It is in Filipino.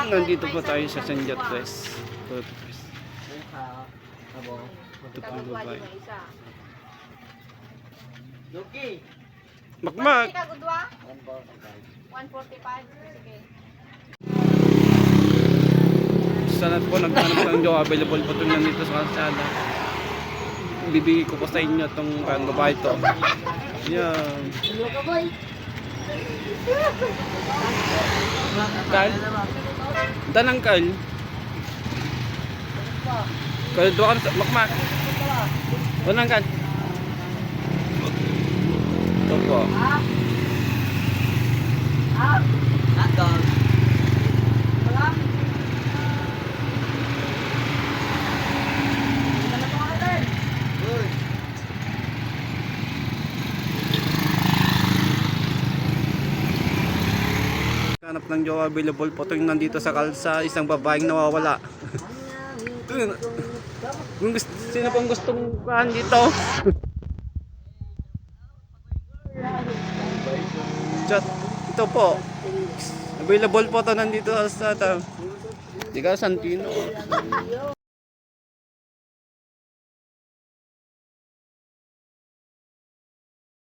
Nandito po tayo sa San Jatres. Ito po yung babae. Makmak! 145. Sige. Sana po nagtanong ng jowa, available po ito nandito sa kalsada. Bibigay ko po sa inyo itong babae ito. Yan. Carl? Tanang Carl? Carl, doon ka na Makmak. Tanang Carl. Ito po. Hotdog. Hanap ng jowa, available po ito yung nandito sa kalsa, isang babaeng nawawala. Kung gusto, sino pong gustong kuhaan dito? Chat, ito po. Available po ito nandito sa Santino.